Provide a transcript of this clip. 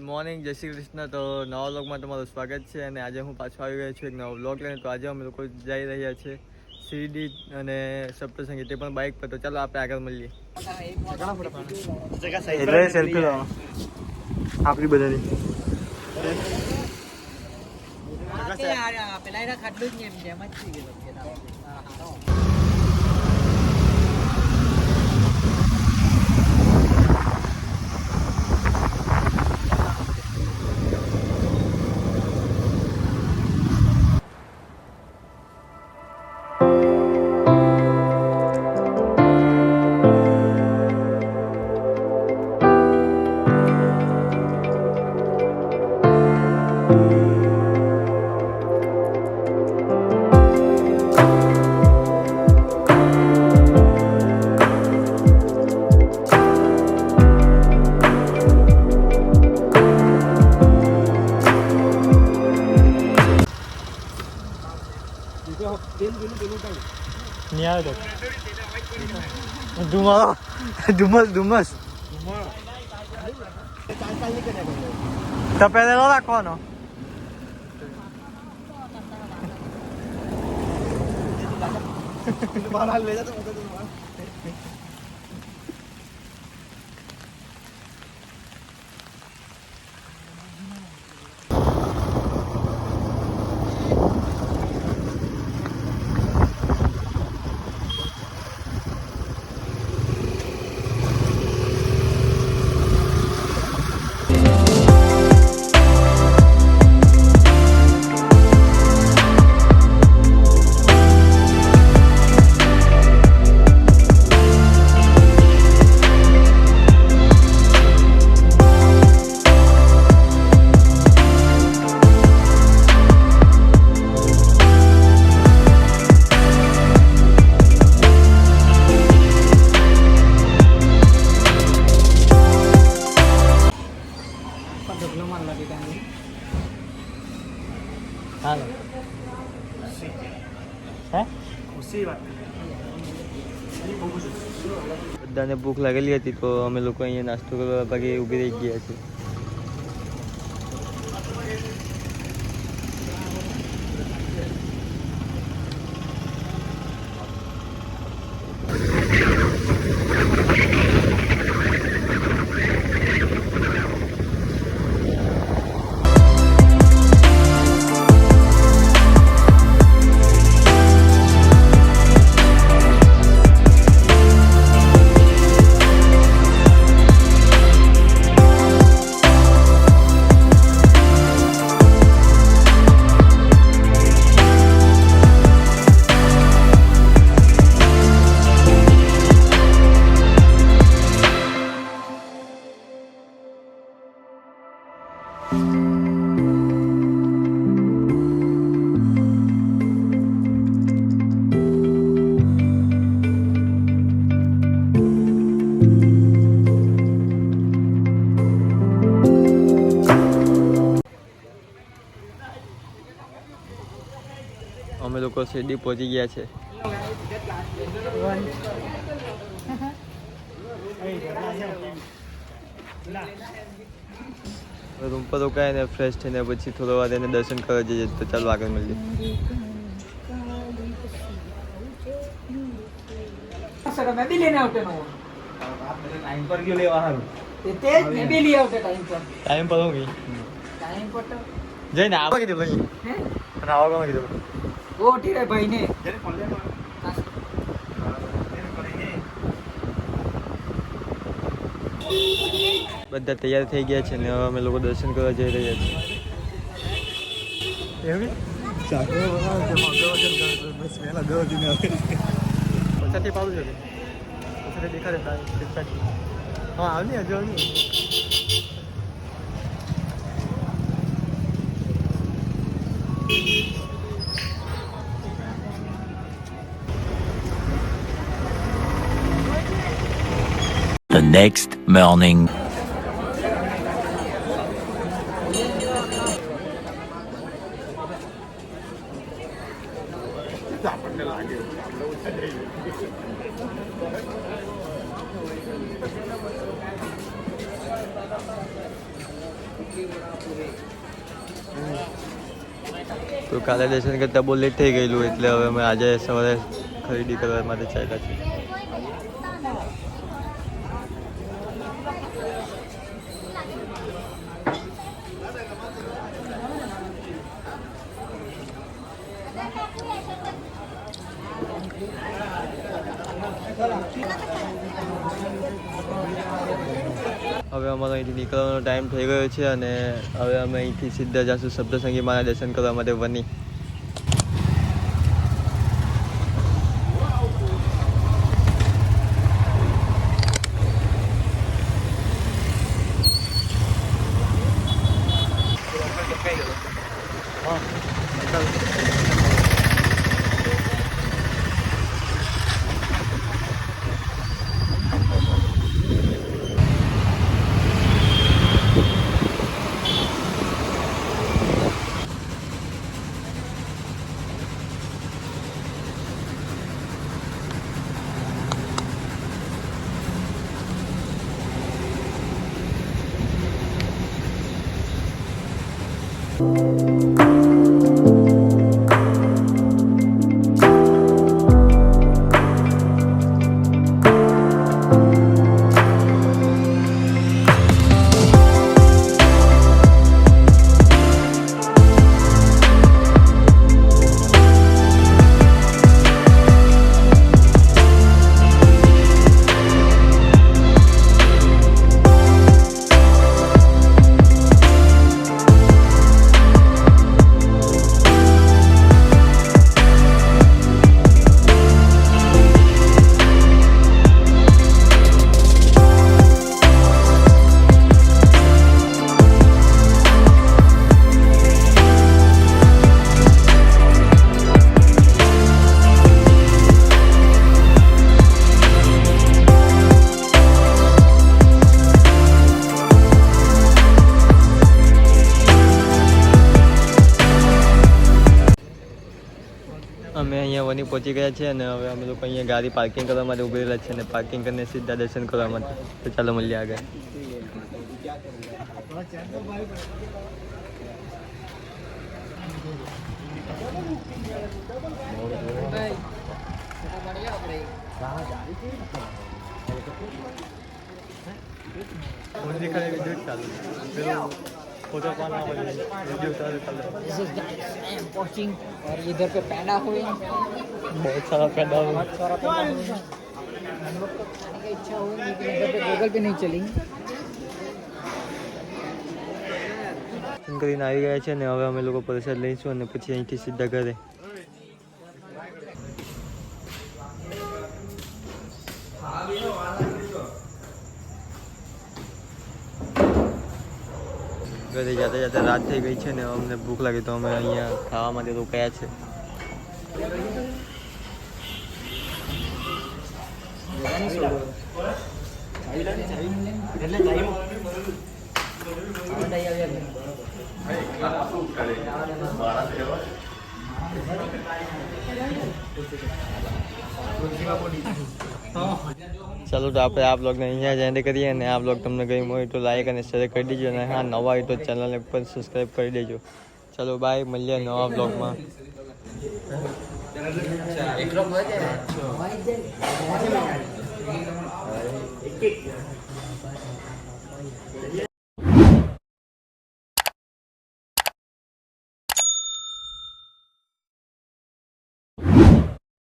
Morning, જય શ્રી કૃષ્ણ. તો નવા વ્લોગમાં તમારું સ્વાગત છે અને આજે હું પાછો આવી રહ્યો છું એક નવો વ્લોગ લઈને. તો આજે અમે લોકો જઈ રહ્યા છીએ શિરડી અને સપ્તસંગી, તે પણ બાઇક પર. તો ચાલો આપણે આગળ મળીએ. સેલ્ફી લો આપણી બધાની. પેલા ખાટલું જ નહીં એમ જ થઈ ગયેલો. નહીં આવે તો ધુમાડો ધુમ્મસ તપેલેલો રાખવાનો. બધાને ભૂખ લાગેલી હતી તો અમે લોકો અહીંયા નાસ્તો કરવા ભાગે ઊભી રહી ગયા છીએ. અમે લોકો શિરડી પહોંચી ગયા છે. રૂમ પર રોકાઈને ફ્રેશ થઈને પછી થોડો વાર એને દર્શન કરવા જઈએ. તો ચાલો આગળ મળીએ. ટાઈમ પર હું જઈને આવા કીધું ભાઈ અને આવા કોણ કીધું ભાઈ ને બધા તૈયાર થઈ ગયા છે ને હવે અમે લોકો દર્શન કરવા જઈ રહ્યા છીએ. પછાથી પાડું છે પછાથી દેખાડે હા આવની હજુ આવની. The next morning. તો કાલે દર્શન કરતાં બહુ લેટ થઈ ગયેલું એટલે હવે અમે આજે સવારે ખરીદી કરવા માટે ચાલ્યા છીએ. હવે અમારો અહીંથી નીકળવાનો ટાઈમ થઈ ગયો છે અને હવે અમે અહીંથી સીધા જઈશું સપ્તશૃંગી માના દર્શન કરવા માટે વની. અમે અહીંયા વની પહોંચી ગયા છે અને હવે અમે લોકો અહીંયા ગાડી પાર્કિંગ કરવા માટે ઉભી રહેલા છે અને પાર્કિંગ કરીને સીધા દર્શન કરવા માટે. તો ચાલો મળીએ આગળ. फोटो पाना वीडियो चालू कर लो. This is guys, I am watching और इधर पे पैंडा हुए बहुत सारा पैदा हुआ. बहुत सारा पैंडा हुए. हम लोग को खाने की इच्छा हुई लेकिन इधर पे गूगल पे नहीं चली. કરીને આવી ગયા છે ને હવે અમે લોકો પ્રસાદ લઈશું અને પછી અહીંથી સીધા ઘરે. ઘરે જતા જતા રાત થઈ ગઈ છે ને અમને ભૂખ લાગી તો અમે અહીંયા ખાવા માટે રોકાયા છે. ચાલો તો આપણે આ બ્લોગને અહીંયા જ એન્ડ કરીએ અને આ બ્લોગ તમને ગમ્યો હોય તો લાઈક અને શેર કરી દેજો અને હા નવા હોય તો ચેનલને પણ સબસ્ક્રાઈબ કરી દેજો. ચાલો બાય, મળીએ નવા બ્લોગમાં. एक लोग